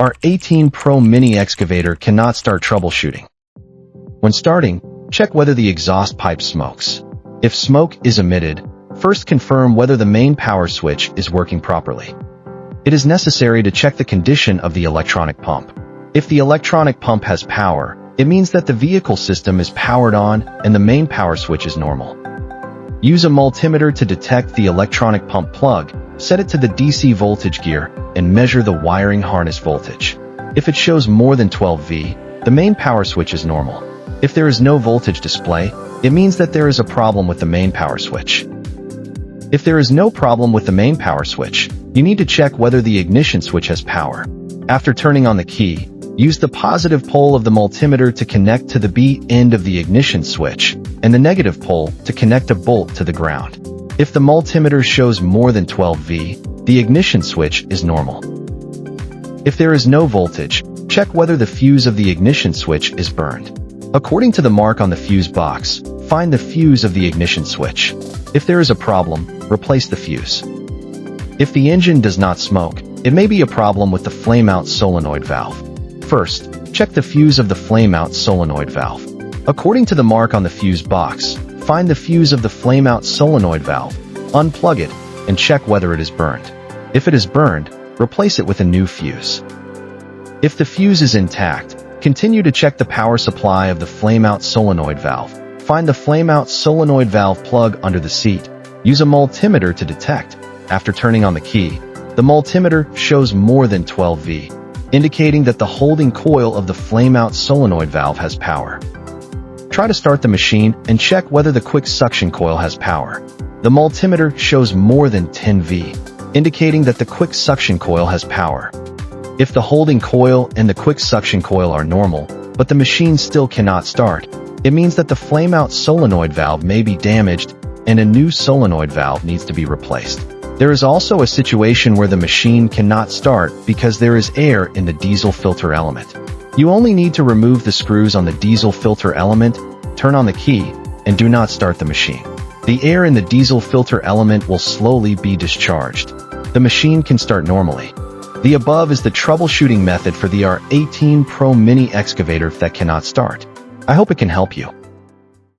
R18 Pro Mini Excavator cannot start troubleshooting. When starting, check whether the exhaust pipe smokes. If smoke is emitted, first confirm whether the main power switch is working properly. It is necessary to check the condition of the electronic pump. If the electronic pump has power, it means that the vehicle system is powered on and the main power switch is normal. Use a multimeter to detect the electronic pump plug, set it to the DC voltage gear, and measure the wiring harness voltage. If it shows more than 12 V, the main power switch is normal. If there is no voltage display, it means that there is a problem with the main power switch. If there is no problem with the main power switch, you need to check whether the ignition switch has power. After turning on the key, use the positive pole of the multimeter to connect to the B end of the ignition switch, and the negative pole to connect a bolt to the ground. If the multimeter shows more than 12 V, the ignition switch is normal. If there is no voltage, check whether the fuse of the ignition switch is burned. According to the mark on the fuse box, find the fuse of the ignition switch. If there is a problem, replace the fuse. If the engine does not smoke, it may be a problem with the flame-out solenoid valve. First, check the fuse of the flame-out solenoid valve. According to the mark on the fuse box, find the fuse of the flame-out solenoid valve, unplug it, and check whether it is burned. If it is burned, replace it with a new fuse. If the fuse is intact, continue to check the power supply of the flame-out solenoid valve. Find the flame-out solenoid valve plug under the seat. Use a multimeter to detect. After turning on the key, the multimeter shows more than 12 V, indicating that the holding coil of the flame-out solenoid valve has power. Try to start the machine and check whether the quick suction coil has power. The multimeter shows more than 10 V, indicating that the quick suction coil has power. If the holding coil and the quick suction coil are normal, but the machine still cannot start, it means that the flame-out solenoid valve may be damaged and a new solenoid valve needs to be replaced. There is also a situation where the machine cannot start because there is air in the diesel filter element. You only need to remove the screws on the diesel filter element, turn on the key, and do not start the machine. The air in the diesel filter element will slowly be discharged. The machine can start normally. The above is the troubleshooting method for the R18 Pro Mini Excavator that cannot start. I hope it can help you.